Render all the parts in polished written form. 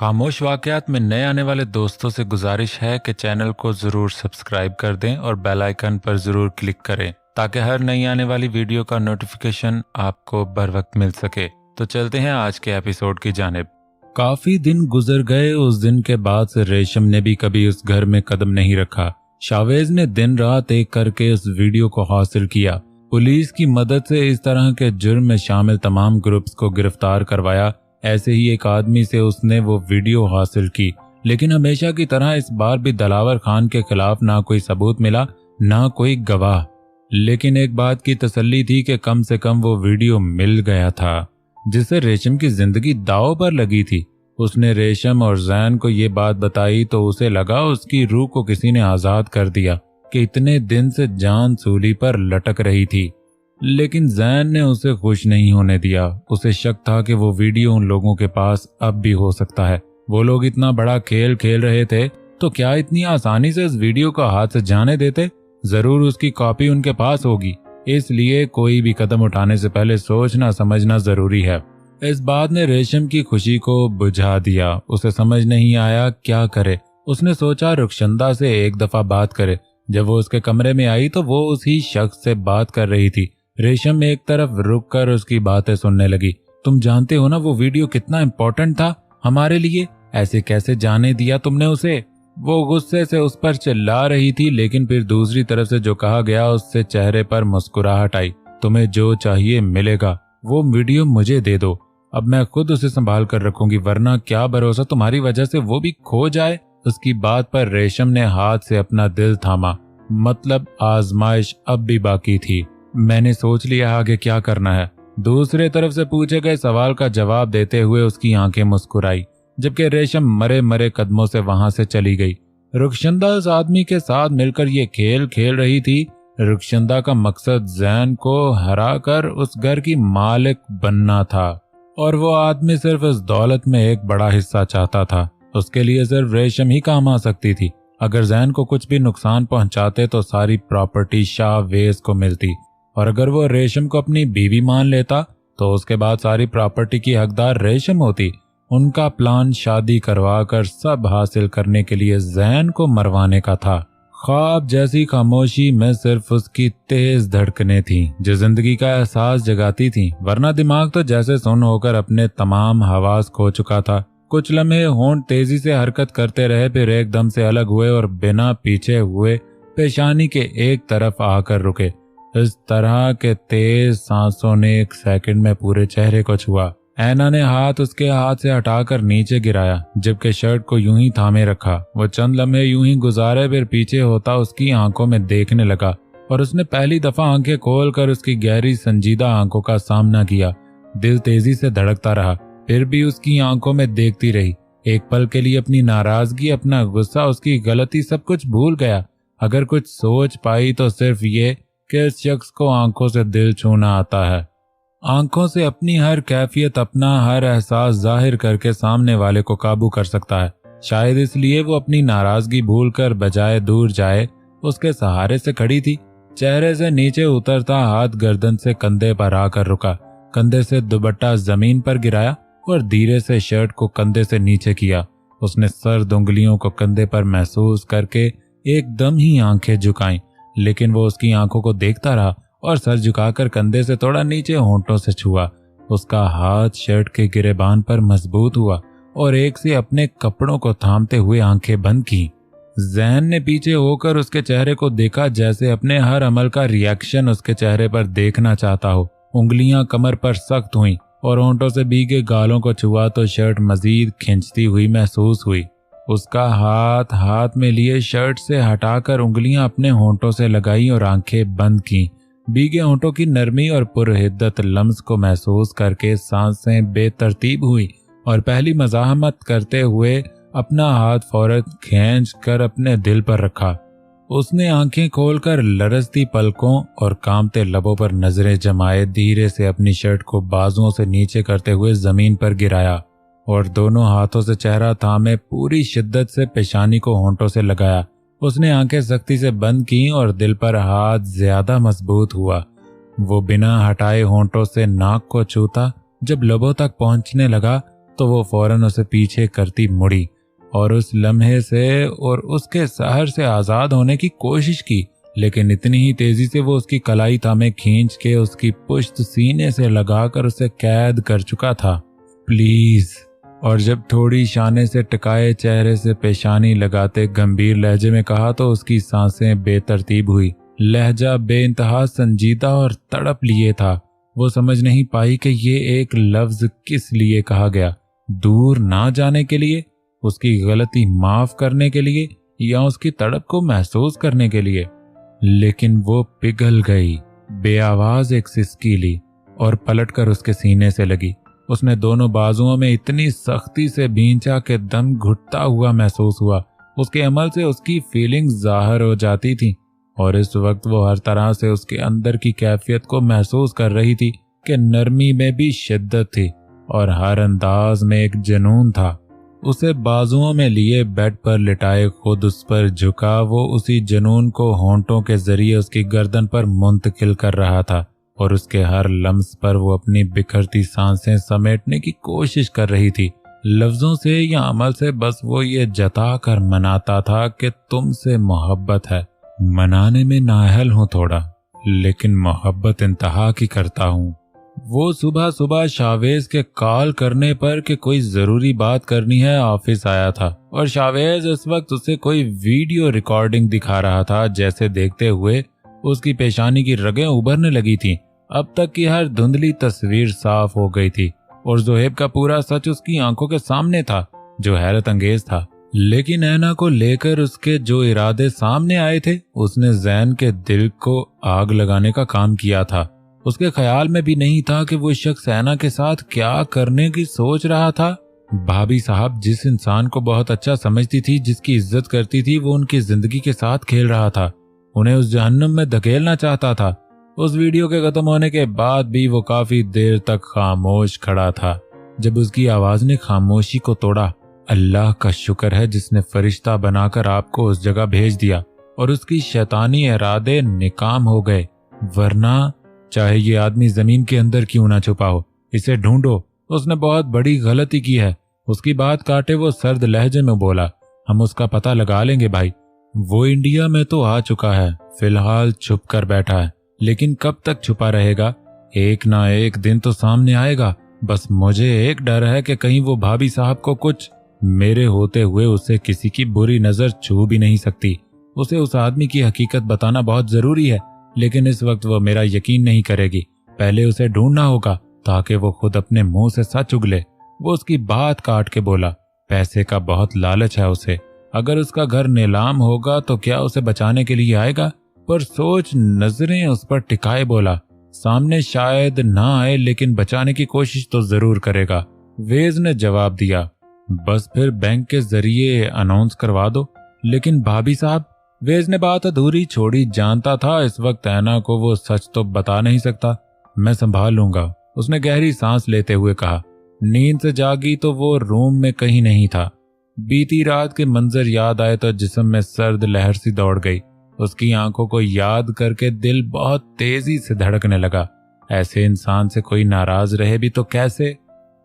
खामोश वाकयात में नए आने वाले दोस्तों से गुजारिश है कि चैनल को ज़रूर सब्सक्राइब कर दें और बेल आइकन पर ज़रूर क्लिक करें ताकि हर नई आने वाली वीडियो का नोटिफिकेशन आपको बर वक्त मिल सके। तो चलते हैं आज के एपिसोड की जानिब। काफी दिन गुजर गए। उस दिन के बाद से रेशम ने भी कभी उस घर में कदम नहीं रखा। शावेज ने दिन रात एक करके उस वीडियो को हासिल किया। पुलिस की मदद से इस तरह के जुर्म में शामिल तमाम ग्रुप्स को गिरफ्तार करवाया। ऐसे ही एक आदमी से उसने वो वीडियो हासिल की, लेकिन हमेशा की तरह इस बार भी दिलावर खान के खिलाफ ना कोई सबूत मिला ना कोई गवाह। लेकिन एक बात की तसल्ली थी कि कम से कम वो वीडियो मिल गया था जिससे रेशम की जिंदगी दांव पर लगी थी। उसने रेशम और जैन को ये बात बताई तो उसे लगा उसकी रूह को किसी ने आजाद कर दिया कि इतने दिन से जान सूली पर लटक रही थी। लेकिन जैन ने उसे खुश नहीं होने दिया। उसे शक था कि वो वीडियो उन लोगों के पास अब भी हो सकता है। वो लोग इतना बड़ा खेल खेल रहे थे तो क्या इतनी आसानी से इस वीडियो को हाथ से जाने देते? जरूर उसकी कॉपी उनके पास होगी, इसलिए कोई भी कदम उठाने से पहले सोचना समझना जरूरी है। इस बात ने रेशम की खुशी को बुझा दिया। उसे समझ नहीं आया क्या करे। उसने सोचा रुखशंदा से एक दफा बात करे। जब वो उसके कमरे में आई तो वो उसी शख्स से बात कर रही थी। रेशम एक तरफ रुक कर उसकी बातें सुनने लगी। तुम जानते हो ना वो वीडियो कितना इम्पोर्टेंट था हमारे लिए, ऐसे कैसे जाने दिया तुमने उसे? वो गुस्से से उस पर चिल्ला रही थी, लेकिन फिर दूसरी तरफ से जो कहा गया उससे चेहरे पर मुस्कुराहट आई। तुम्हें जो चाहिए मिलेगा, वो वीडियो मुझे दे दो, अब मैं खुद उसे संभाल कर रखूंगी, वरना क्या भरोसा तुम्हारी वजह से वो भी खो जाए। उसकी बात पर रेशम ने हाथ से अपना दिल थामा। मतलब आजमाइश अब भी बाकी थी। मैंने सोच लिया आगे क्या करना है। दूसरे तरफ से पूछे गए सवाल का जवाब देते हुए उसकी आंखें मुस्कुराई, जबकि रेशम मरे मरे कदमों से वहां से चली गई। रुखशंदा उस आदमी के साथ मिलकर ये खेल खेल रही थी। रुखशंदा का मकसद जैन को हराकर उस घर की मालिक बनना था, और वो आदमी सिर्फ इस दौलत में एक बड़ा हिस्सा चाहता था। उसके लिए सिर्फ रेशम ही काम आ सकती थी। अगर जैन को कुछ भी नुकसान पहुंचाते तो सारी प्रॉपर्टी शाहवेज को मिलती, और अगर वो रेशम को अपनी बीवी मान लेता तो उसके बाद सारी प्रॉपर्टी की हकदार रेशम होती। उनका प्लान शादी करवाकर सब हासिल करने के लिए जैन को मरवाने का था। ख्वाब जैसी खामोशी में सिर्फ उसकी तेज धड़कनें थीं जो जिंदगी का एहसास जगाती थीं, वरना दिमाग तो जैसे सुन्न होकर अपने तमाम हवास खो चुका था। कुछ लम्हे होंठ तेजी से हरकत करते रहे, फिर एकदम से अलग हुए और बिना पीछे हुए पेशानी के एक तरफ आकर रुके। इस तरह के तेज सांसों ने एक सेकंड में पूरे चेहरे को छुआ। ऐना ने हाथ उसके हाथ से हटाकर नीचे गिराया, जबकि शर्ट को यूं ही थामे रखा। वो चंद लम्हे यूं ही गुजारे, फिर पीछे होता उसकी आंखों में देखने लगा, और उसने पहली दफा आंखें खोलकर उसकी गहरी संजीदा आंखों का सामना किया। दिल तेजी से धड़कता रहा, फिर भी उसकी आंखों में देखती रही। एक पल के लिए अपनी नाराजगी, अपना गुस्सा, उसकी गलती सब कुछ भूल गया। अगर कुछ सोच पाई तो सिर्फ ये कि इस शख्स को आंखों से दिल छूना आता है। आंखों से अपनी हर कैफियत, अपना हर एहसास जाहिर करके सामने वाले को काबू कर सकता है। शायद इसलिए वो अपनी नाराजगी भूलकर बजाय दूर जाए उसके सहारे से खड़ी थी। चेहरे से नीचे उतरता हाथ गर्दन से कंधे पर आकर रुका। कंधे से दुपट्टा जमीन पर गिराया और धीरे से शर्ट को कंधे से नीचे किया। उसने सर्द उंगलियों को कंधे पर महसूस करके एकदम ही आंखें झुकाईं, लेकिन वो उसकी आंखों को देखता रहा और सर झुकाकर कंधे से थोड़ा नीचे होंठों से छुआ। उसका हाथ शर्ट के गिरेबान पर मजबूत हुआ और एक से अपने कपड़ों को थामते हुए आंखें बंद की। जैन ने पीछे होकर उसके चेहरे को देखा, जैसे अपने हर अमल का रिएक्शन उसके चेहरे पर देखना चाहता हो। उंगलियां कमर पर सख्त हुईं और होंठों से भीगे गालों को छुआ तो शर्ट मजीद खींचती हुई महसूस हुई। उसका हाथ में लिए शर्ट से हटाकर उंगलियां अपने होंठों से लगाई और आंखें बंद की। भीगे होंठों की नरमी और पुरहिद्दत लम्स को महसूस करके सांसें बेतरतीब हुई और पहली मज़ाहमत करते हुए अपना हाथ फौरन खींच कर अपने दिल पर रखा। उसने आंखें खोलकर लरजती पलकों और कांपते लबों पर नजरें जमाए धीरे से अपनी शर्ट को बाजुओं से नीचे करते हुए जमीन पर गिराया और दोनों हाथों से चेहरा थामे पूरी शिद्दत से पेशानी को होंठों से लगाया। उसने आंखें सख्ती से बंद की और दिल पर हाथ ज्यादा मजबूत हुआ। वो बिना हटाए होंठों से नाक को छूता। जब लबों तक पहुंचने लगा तो वो फौरन उसे पीछे करती मुड़ी और उस लम्हे से और उसके सहर से आज़ाद होने की कोशिश की, लेकिन इतनी ही तेजी से वो उसकी कलाई थामे खींच के उसकी पुश्त सीने से लगाकर उसे कैद कर चुका था। प्लीज। और जब थोड़ी शाने से टकाए चेहरे से पेशानी लगाते गंभीर लहजे में कहा तो उसकी सांसें बेतरतीब हुई। लहजा बेइंतहा संजीदा और तड़प लिए था। वो समझ नहीं पाई कि ये एक लफ्ज किस लिए कहा गया, दूर ना जाने के लिए, उसकी गलती माफ करने के लिए, या उसकी तड़प को महसूस करने के लिए। लेकिन वो पिघल गई, बेआवाज एक सिसकी ली और पलटकर उसके सीने से लगी। उसने दोनों बाजुओं में इतनी सख्ती से भींचा कि दम घुटता हुआ महसूस हुआ। उसके अमल से उसकी फीलिंग्स जाहिर हो जाती थी और इस वक्त वो हर तरह से उसके अंदर की कैफियत को महसूस कर रही थी कि नरमी में भी शिद्दत थी और हर अंदाज में एक जुनून था। उसे बाजुओं में लिए बेड पर लिटाए खुद उस पर झुका वो उसी जुनून को होंठों के जरिए उसकी गर्दन पर मुंतकिल कर रहा था और उसके हर लम्स पर वो अपनी बिखरती सांसें समेटने की कोशिश कर रही थी। लफ्जों से या अमल से बस वो ये जता कर मनाता था कि तुमसे मोहब्बत है। मनाने में नाअहल हूँ थोड़ा, लेकिन मोहब्बत इंतहा की करता हूँ। वो सुबह सुबह शावेज के कॉल करने पर कि कोई जरूरी बात करनी है ऑफिस आया था और शावेज इस वक्त उसे कोई वीडियो रिकॉर्डिंग दिखा रहा था। जैसे देखते हुए उसकी पेशानी की रगें उभरने लगी थीं। अब तक की हर धुंधली तस्वीर साफ हो गई थी और जोहेब का पूरा सच उसकी आंखों के सामने था, जो हैरत अंगेज था। लेकिन ऐना को लेकर उसके जो इरादे सामने आए थे, उसने जैन के दिल को आग लगाने का काम किया था। उसके ख्याल में भी नहीं था कि वो शख्स ऐना के साथ क्या करने की सोच रहा था। भाभी साहब जिस इंसान को बहुत अच्छा समझती थी, जिसकी इज्जत करती थी, वो उनकी जिंदगी के साथ खेल रहा था, उन्हें उस जहन्नुम में धकेलना चाहता था। उस वीडियो के खत्म होने के बाद भी वो काफी देर तक खामोश खड़ा था। जब उसकी आवाज ने खामोशी को तोड़ा, अल्लाह का शुक्र है जिसने फरिश्ता बनाकर आपको उस जगह भेज दिया और उसकी शैतानी इरादे निकाम हो गए, वरना चाहे ये आदमी जमीन के अंदर क्यों ना छुपा हो, इसे ढूंढो, उसने बहुत बड़ी गलती की है। उसकी बात काटे वो सर्द लहजे में बोला, हम उसका पता लगा लेंगे भाई। वो इंडिया में तो आ चुका है, फिलहाल छुप कर बैठा है, लेकिन कब तक छुपा रहेगा? एक ना एक दिन तो सामने आएगा। बस मुझे एक डर है कि कहीं वो भाभी साहब को कुछ, मेरे होते हुए उसे किसी की बुरी नजर छू भी नहीं सकती। उसे उस आदमी की हकीकत बताना बहुत जरूरी है, लेकिन इस वक्त वो मेरा यकीन नहीं करेगी। पहले उसे ढूंढना होगा ताकि वो खुद अपने मुंह से सच उगले। वो उसकी बात काट के बोला, पैसे का बहुत लालच है उसे, अगर उसका घर नीलाम होगा तो क्या उसे बचाने के लिए आएगा? पर सोच नजरें उस पर टिकाए बोला, सामने शायद ना आए लेकिन बचाने की कोशिश तो जरूर करेगा। वेज ने जवाब दिया, बस फिर बैंक के जरिए अनाउंस करवा दो। लेकिन भाभी साहब, वेज ने बात अधूरी छोड़ी। जानता था इस वक्त ऐना को वो सच तो बता नहीं सकता। मैं संभाल लूंगा, उसने गहरी सांस लेते हुए कहा। नींद से जागी तो वो रूम में कहीं नहीं था। बीती रात के मंजर याद आए तो जिस्म में सर्द लहर सी दौड़ गई। उसकी आंखों को याद करके दिल बहुत तेजी से धड़कने लगा। ऐसे इंसान से कोई नाराज रहे भी तो कैसे?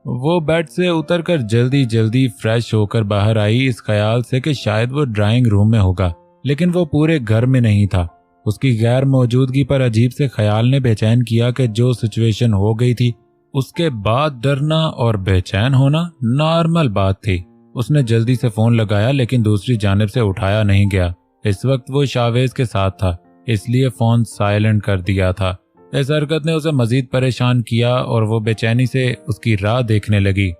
वो बेड से उतरकर जल्दी जल्दी फ्रेश होकर बाहर आई, इस ख्याल से कि शायद वो ड्राइंग रूम में होगा, लेकिन वो पूरे घर में नहीं था। उसकी गैर मौजूदगी पर अजीब से ख्याल ने बेचैन किया कि जो सिचुएशन हो गई थी उसके बाद डरना और बेचैन होना नॉर्मल बात थी। उसने जल्दी से फोन लगाया, लेकिन दूसरी जानिब से उठाया नहीं गया। इस वक्त वो शावेज के साथ था, इसलिए फोन साइलेंट कर दिया था। इस हरकत ने उसे मजीद परेशान किया और वो बेचैनी से उसकी राह देखने लगी।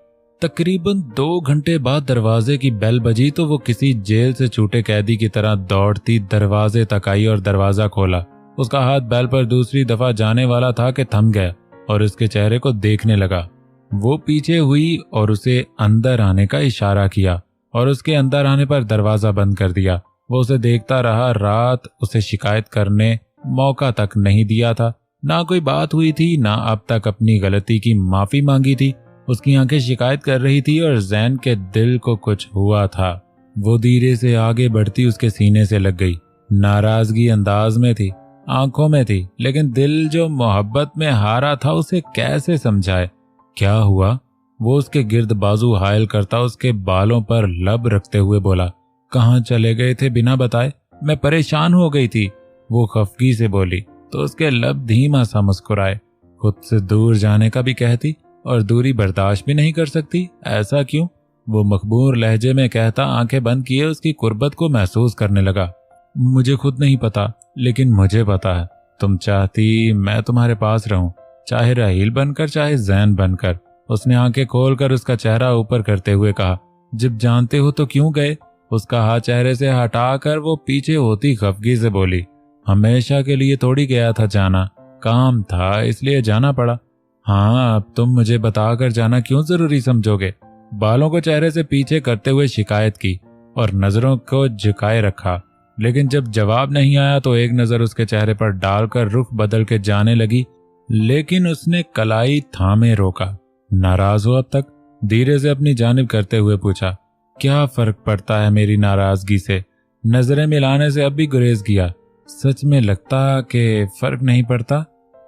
तकरीबन 2 घंटे बाद दरवाजे की बेल बजी तो वो किसी जेल से छूटे कैदी की तरह दौड़ती दरवाजे तक आई और दरवाजा खोला। उसका हाथ बेल पर दूसरी दफा जाने वाला था कि थम गया और उसके चेहरे को देखने लगा। वो पीछे हुई और उसे अंदर आने का इशारा किया और उसके अंदर आने पर दरवाजा बंद कर दिया। वो उसे देखता रहा। रात उसे शिकायत करने मौका तक नहीं दिया था। ना कोई बात हुई थी, ना अब तक अपनी गलती की माफी मांगी थी। उसकी आंखें शिकायत कर रही थी और जैन के दिल को कुछ हुआ था। वो धीरे से आगे बढ़ती उसके सीने से लग गई। नाराजगी अंदाज में थी, आंखों में थी, लेकिन दिल जो मोहब्बत में हारा था उसे कैसे समझाए? क्या हुआ? वो उसके गिर्द बाजू हायल करता उसके बालों पर लब रखते हुए बोला, कहाँ चले गए थे बिना बताए? मैं परेशान हो गई थी, वो खफगी से बोली तो उसके लब धीमा सा मुस्कुराए। खुद से दूर जाने का भी कहती और दूरी बर्दाश्त भी नहीं कर सकती, ऐसा क्यों? वो मखबूर लहजे में कहता आंखें बंद किए उसकी कुर्बत को महसूस करने लगा। मुझे खुद नहीं पता, लेकिन मुझे पता है तुम चाहती मैं तुम्हारे पास रहूं, चाहे राहील बनकर चाहे जैन बनकर। उसने आंखें खोलकर उसका चेहरा ऊपर करते हुए कहा, जब जानते हो तो क्यों गए? उसका हाथ चेहरे से हटाकर वो पीछे होती खफगी से बोली, हमेशा के लिए थोड़ी गया था जाना, काम था इसलिए जाना पड़ा। हाँ, अब तुम मुझे बताकर जाना क्यों जरूरी समझोगे? बालों को चेहरे से पीछे करते हुए शिकायत की और नजरों को झुकाए रखा, लेकिन जब जवाब नहीं आया तो एक नजर उसके चेहरे पर डालकर रुख बदल के जाने लगी। लेकिन उसने कलाई थामे रोका। नाराज हो अब तक? धीरे से अपनी जानिब करते हुए पूछा। क्या फर्क पड़ता है मेरी नाराजगी से? नजरें मिलाने से अब भी गुरेज किया। सच में लगता कि फर्क नहीं पड़ता?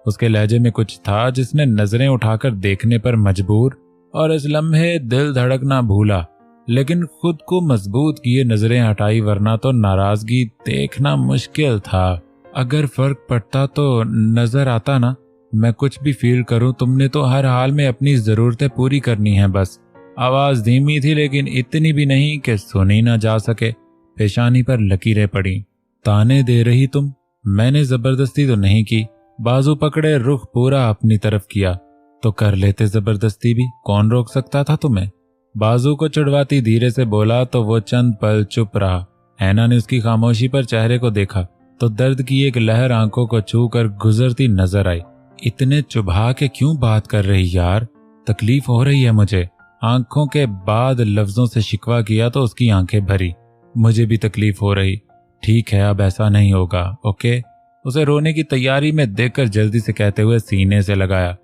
उसके लहजे में कुछ था जिसने नजरें उठाकर देखने पर मजबूर और इस लम्हे दिल धड़कना भूला, लेकिन खुद को मजबूत किए नजरें हटाई, वरना तो नाराजगी देखना मुश्किल था। अगर फर्क पड़ता तो नजर आता ना? मैं कुछ भी फील करूं, तुमने तो हर हाल में अपनी जरूरतें पूरी करनी है बस। आवाज धीमी थी लेकिन इतनी भी नहीं कि सुनी ना जा सके। पेशानी पर लकीरें पड़ी। ताने दे रही तुम? मैंने जबरदस्ती तो नहीं की। बाजू पकड़े रुख पूरा अपनी तरफ किया। तो कर लेते जबरदस्ती भी, कौन रोक सकता था तुम्हें? बाजू को चिढ़वाती धीरे से बोला तो वो चंद पल चुप रहा। हैना ने उसकी खामोशी पर चेहरे को देखा तो दर्द की एक लहर आंखों को छू कर गुजरती नजर आई। इतने चुभा के क्यों बात कर रही यार? तकलीफ हो रही है मुझे। आंखों के बाद लफ्जों से शिकवा किया तो उसकी आंखें भरी। मुझे भी तकलीफ हो रही। ठीक है, अब ऐसा नहीं होगा, ओके? उसे रोने की तैयारी में देखकर जल्दी से कहते हुए सीने से लगाया।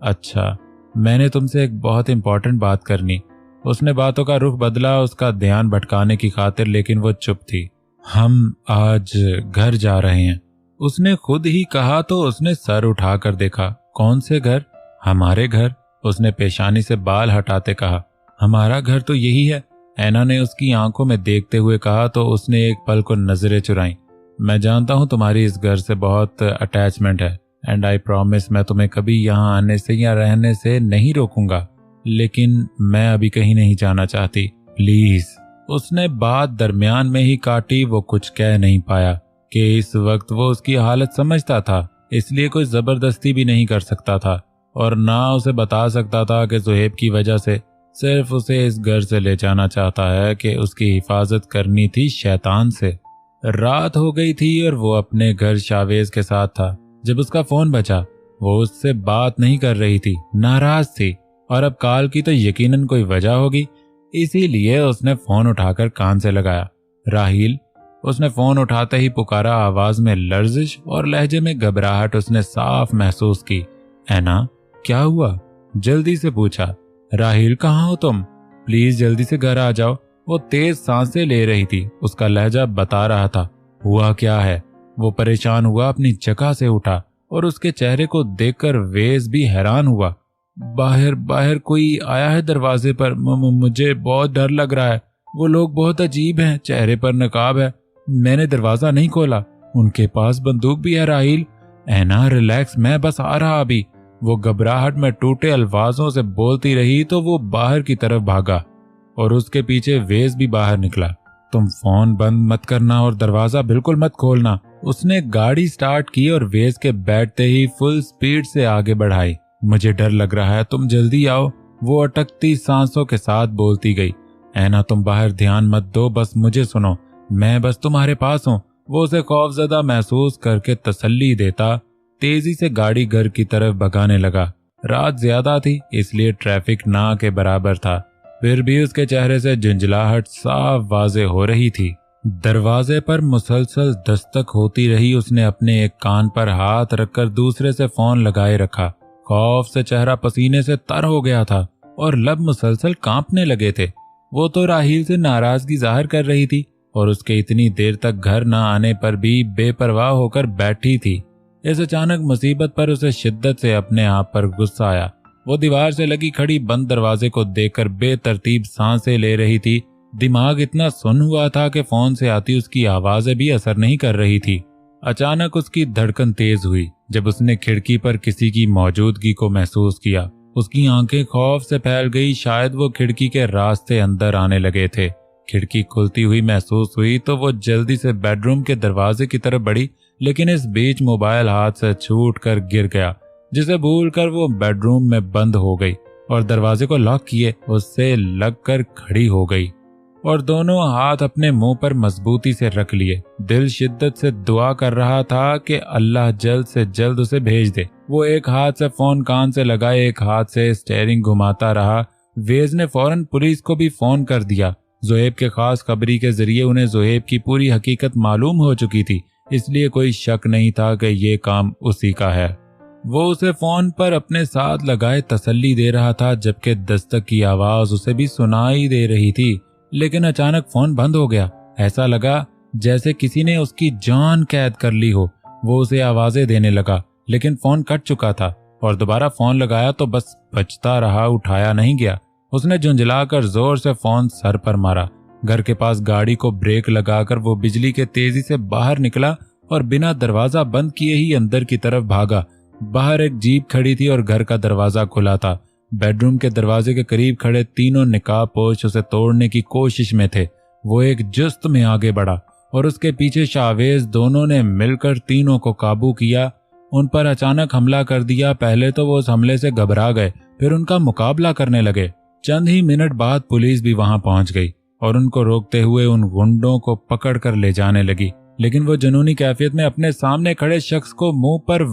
अच्छा, मैंने तुमसे एक बहुत इंपॉर्टेंट बात करनी। उसने बातों का रुख बदला उसका ध्यान भटकाने की खातिर, लेकिन वो चुप थी। हम आज घर जा रहे हैं, उसने खुद ही कहा तो उसने सर उठाकर देखा। कौन से घर? हमारे घर, उसने पेशानी से बाल हटाते कहा। हमारा घर तो यही है, ऐना ने उसकी आंखों में देखते हुए कहा तो उसने एक पल को नजरें चुराई। मैं जानता हूं तुम्हारी इस घर से बहुत अटैचमेंट है एंड आई प्रॉमिस मैं तुम्हें कभी यहाँ आने से या रहने से नहीं रोकूंगा, लेकिन मैं अभी कहीं नहीं जाना चाहती, प्लीज। उसने बात दरमियान में ही काटी। वो कुछ कह नहीं पाया कि इस वक्त वो उसकी हालत समझता था, इसलिए कोई जबरदस्ती भी नहीं कर सकता था और ना उसे बता सकता था कि सुहेब की वजह से सिर्फ उसे इस घर से ले जाना चाहता है कि उसकी हिफाजत करनी थी शैतान से। रात हो गई थी और वो अपने घर शावेज के साथ था जब उसका फोन बजा। वो उससे बात नहीं कर रही थी, नाराज थी और अब कॉल की तो यकीनन कोई वजह होगी, इसीलिए उसने फोन उठाकर कान से लगाया। राहील, उसने फोन उठाते ही पुकारा। आवाज में लर्जिश और लहजे में घबराहट उसने साफ महसूस की। ऐना, क्या हुआ? जल्दी से पूछा। राहील, कहाँ हो तुम? प्लीज जल्दी से घर आ जाओ। वो तेज सांसें ले रही थी, उसका लहजा बता रहा था। हुआ क्या है? वो परेशान हुआ, अपनी जगह से उठा और उसके चेहरे को देखकर वेज भी हैरान हुआ। बाहर बाहर कोई आया है दरवाजे पर। मुझे बहुत डर लग रहा है। वो लोग बहुत अजीब हैं, चेहरे पर नकाब है। मैंने दरवाजा नहीं खोला, उनके पास बंदूक भी है। राहील, ऐना रिलैक्स, मैं बस आ रहा अभी। वो घबराहट में टूटे अल्फाजों से बोलती रही तो वो बाहर की तरफ भागा और उसके पीछे वेज भी बाहर निकला। तुम फोन बंद मत करना और दरवाजा बिल्कुल मत खोलना। उसने गाड़ी स्टार्ट की और वेज के बैठते ही फुल स्पीड से आगे बढ़ाई। मुझे डर लग रहा है, तुम जल्दी आओ, वो अटकती सांसों के साथ बोलती गई। ऐना, तुम बाहर ध्यान मत दो, बस मुझे सुनो, मैं बस तुम्हारे पास हूँ। वो उसे खौफजदा महसूस करके तसल्ली देता तेजी से गाड़ी घर की तरफ भगाने लगा। रात ज्यादा थी इसलिए ट्रैफिक ना के बराबर था, फिर भी उसके चेहरे से झुंझलाहट साफ वाजे हो रही थी। दरवाजे पर मुसलसल दस्तक होती रही। उसने अपने एक कान पर हाथ रखकर दूसरे से फोन लगाए रखा। खौफ से चेहरा पसीने से तर हो गया था और लब मुसलसल कांपने लगे थे। वो तो राहील से नाराजगी जाहिर कर रही थी और उसके इतनी देर तक घर न आने पर भी बेपरवाह होकर बैठी थी। इस अचानक मुसीबत पर उसे शिद्दत से अपने आप पर गुस्सा आया। वो दीवार से लगी खड़ी बंद दरवाजे को देखकर बेतरतीब सांसें ले रही थी। दिमाग इतना सुन्न हुआ था कि फोन से आती उसकी आवाजें भी असर नहीं कर रही थी। अचानक उसकी धड़कन तेज हुई जब उसने खिड़की पर किसी की मौजूदगी को महसूस किया। उसकी आंखें खौफ से फैल गई, शायद वो खिड़की के रास्ते अंदर आने लगे थे। खिड़की खुलती हुई महसूस हुई तो वो जल्दी से बेडरूम के दरवाजे की तरफ बढ़ी, लेकिन इस बीच मोबाइल हाथ से छूट कर गिर गया, जिसे भूलकर वो बेडरूम में बंद हो गई और दरवाजे को लॉक किए उससे लगकर खड़ी हो गई और दोनों हाथ अपने मुंह पर मजबूती से रख लिए। दिल शिद्दत से दुआ कर रहा था कि अल्लाह जल्द से जल्द उसे भेज दे। वो एक हाथ से फोन कान से लगाए, एक हाथ से स्टीयरिंग घुमाता रहा। वेज ने फौरन पुलिस को भी फोन कर दिया। जोहेब के खास खबरी के जरिए उन्हें जोहेब की पूरी हकीकत मालूम हो चुकी थी, इसलिए कोई शक नहीं था कि ये काम उसी का है। वो उसे फोन पर अपने साथ लगाए तसल्ली दे रहा था, जबकि दस्तक की आवाज उसे भी सुनाई दे रही थी। लेकिन अचानक फोन बंद हो गया। ऐसा लगा जैसे किसी ने उसकी जान कैद कर ली हो। वो उसे आवाजें देने लगा, लेकिन फोन कट चुका था और दोबारा फोन लगाया तो बस बजता रहा, उठाया नहीं गया। उसने झुंझलाकर जोर से फोन सर पर मारा। घर के पास गाड़ी को ब्रेक लगाकर वो बिजली के तेजी से बाहर निकला और बिना दरवाजा बंद किए ही अंदर की तरफ भागा। बाहर एक जीप खड़ी थी और घर का दरवाजा खुला था। बेडरूम के दरवाजे के करीब खड़े तीनों निकाबपोश उसे तोड़ने की कोशिश में थे। वो एक जुस्त में आगे बढ़ा और उसके पीछे शावेज। दोनों ने मिलकर तीनों को काबू किया, उन पर अचानक हमला कर दिया। पहले तो वो उस हमले से घबरा गए, फिर उनका मुकाबला करने लगे। चंद ही मिनट बाद पुलिस भी वहां पहुंच गई और उनको रोकते हुए उन गुंडों को पकड़ कर ले जाने लगी। लेकिन वो जुनूनी कैफियत में अपने सामने खड़े शख्स को मुंह पर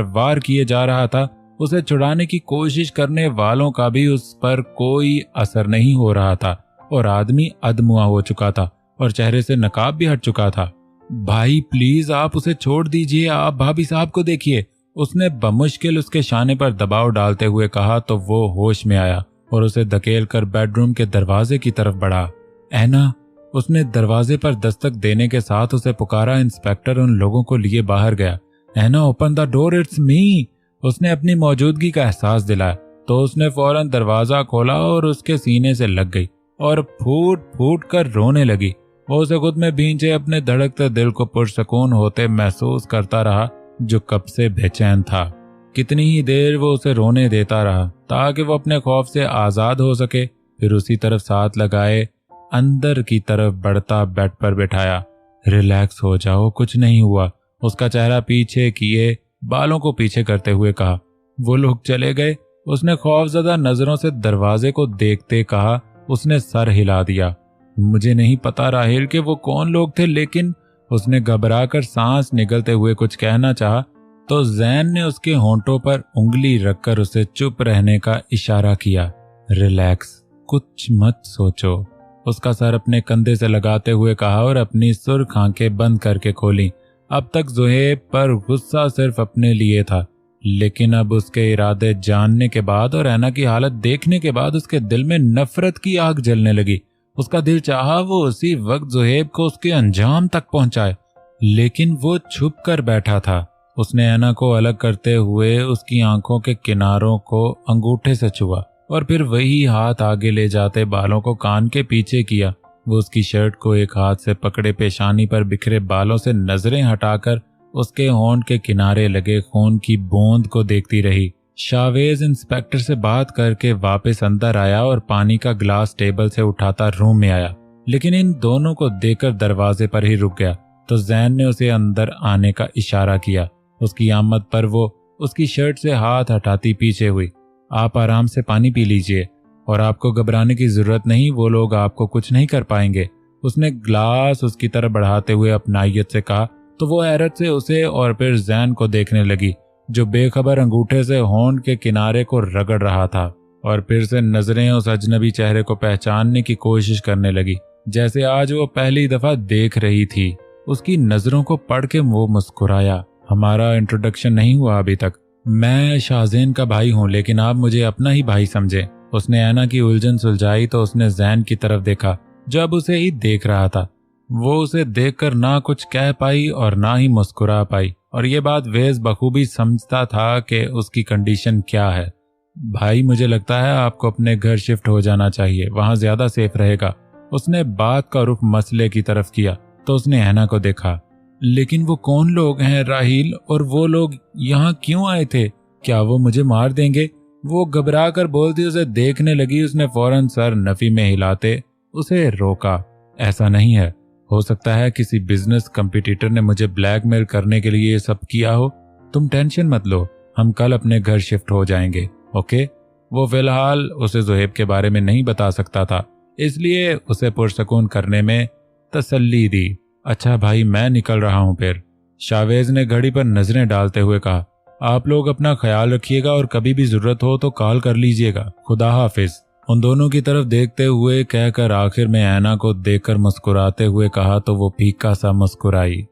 वार किए जा रहा था। उसे छुड़ाने की कोशिश करने वालों का भी उस पर कोई असर नहीं हो रहा था और आदमी अधमुआ हो चुका था और चेहरे से नकाब भी हट चुका था। भाई प्लीज आप उसे छोड़ दीजिए, आप भाभी साहब को देखिए, उसने बमुश्किल उसके शाने पर दबाव डालते हुए कहा तो वो होश में आया और उसे धकेल कर बेडरूम के दरवाजे की तरफ बढ़ा। ऐना, उसने दरवाजे पर दस्तक देने के साथ उसे पुकारा। इंस्पेक्टर उन लोगों को लिए बाहर गया। Aina open the door, it's me. उसने अपनी मौजूदगी का एहसास दिलाया तो उसने फौरन दरवाजा खोला और उसके सीने से लग गई और फूट फूट कर रोने लगी। वो उसे खुद में भींचे अपने धड़कते दिल को पुरसकून होते महसूस करता रहा, जो कब से बेचैन था। कितनी ही देर वो उसे रोने देता रहा ताकि वो अपने खौफ से आजाद हो सके। फिर उसी तरफ साथ लगाए अंदर की तरफ बढ़ता बेड पर बैठाया। रिलैक्स हो जाओ, कुछ नहीं हुआ। उसका चेहरा पीछे किए, बालों को पीछे करते हुए कहा। वो लोग चले गए, उसने खौफजदा नजरों से दरवाजे को देखते कहा। उसने सर हिला दिया। मुझे नहीं पता राहेल कि वो कौन लोग थे, लेकिन उसने घबराकर सांस निगलते हुए कुछ कहना चाहा तो जैन ने उसके होंठों पर उंगली रखकर उसे चुप रहने का इशारा किया। रिलैक्स, कुछ मत सोचो, उसका सर अपने कंधे से लगाते हुए कहा और अपनी सुर्ख आंखें बंद करके खोली। अब तक जोहेब पर गुस्सा सिर्फ अपने लिए था, लेकिन अब उसके इरादे जानने के बाद और ऐना की हालत देखने के बाद उसके दिल में नफरत की आग जलने लगी। उसका दिल चाहा वो उसी वक्त जोहेब को उसके अंजाम तक पहुंचाए, लेकिन वो छुप कर बैठा था। उसने ऐना को अलग करते हुए उसकी आंखों के किनारों को अंगूठे से छुआ और फिर वही हाथ आगे ले जाते बालों को कान के पीछे किया। वो उसकी शर्ट को एक हाथ से पकड़े पेशानी पर बिखरे बालों से नजरें हटाकर उसके होंठ के किनारे लगे खून की बूंद को देखती रही। शावेज इंस्पेक्टर से बात करके वापस अंदर आया और पानी का ग्लास टेबल से उठाता रूम में आया, लेकिन इन दोनों को देखकर दरवाजे पर ही रुक गया तो जैन ने उसे अंदर आने का इशारा किया। उसकी आमद पर वो उसकी शर्ट से हाथ हटाती पीछे हुई। आप आराम से पानी पी लीजिए और आपको घबराने की जरूरत नहीं, वो लोग आपको कुछ नहीं कर पाएंगे। उसने ग्लास उसकी तरफ बढ़ाते हुए अपनाइयत से कहा तो वो हैरत से उसे और फिर जैन को देखने लगी, जो बेखबर अंगूठे से होंठ के किनारे को रगड़ रहा था और फिर से नजरें उस अजनबी चेहरे को पहचानने की कोशिश करने लगी, जैसे आज वो पहली दफा देख रही थी। उसकी नजरों को पढ़ के वो मुस्कुराया। हमारा इंट्रोडक्शन नहीं हुआ अभी तक। मैं शाहजेन का भाई हूँ, लेकिन आप मुझे अपना ही भाई समझे। उसने ऐना की उलझन सुलझाई तो उसने जैन की तरफ देखा, जो अब उसे ही देख रहा था। वो उसे देखकर ना कुछ कह पाई और ना ही मुस्कुरा पाई, और ये बात वेज बखूबी समझता था कि उसकी कंडीशन क्या है। भाई मुझे लगता है आपको अपने घर शिफ्ट हो जाना चाहिए, वहां ज्यादा सेफ रहेगा। उसने बात का रुख मसले की तरफ किया तो उसने हैना को देखा। लेकिन वो कौन लोग हैं राहील, और वो लोग यहाँ क्यों आए थे? क्या वो मुझे मार देंगे? वो घबरा कर बोलती उसे देखने लगी। उसने फौरन सर नफी में हिलाते उसे रोका। ऐसा नहीं है, हो सकता है किसी बिजनेस कंपटीटर ने मुझे ब्लैकमेल करने के लिए ये सब किया हो। तुम टेंशन मत लो, हम कल अपने घर शिफ्ट हो जाएंगे, ओके? वो फिलहाल उसे ज़ुहैब के बारे में नहीं बता सकता था, इसलिए उसे पुरसकून करने में तसल्ली दी। अच्छा भाई, मैं निकल रहा हूं फिर। शावेज ने घड़ी पर नजरें डालते हुए कहा। आप लोग अपना ख्याल रखिएगा और कभी भी जरूरत हो तो कॉल कर लीजिएगा। खुदा हाफिज। उन दोनों की तरफ देखते हुए कहकर आखिर में ऐना को देखकर मुस्कुराते हुए कहा तो वो फीका सा मुस्कुराई।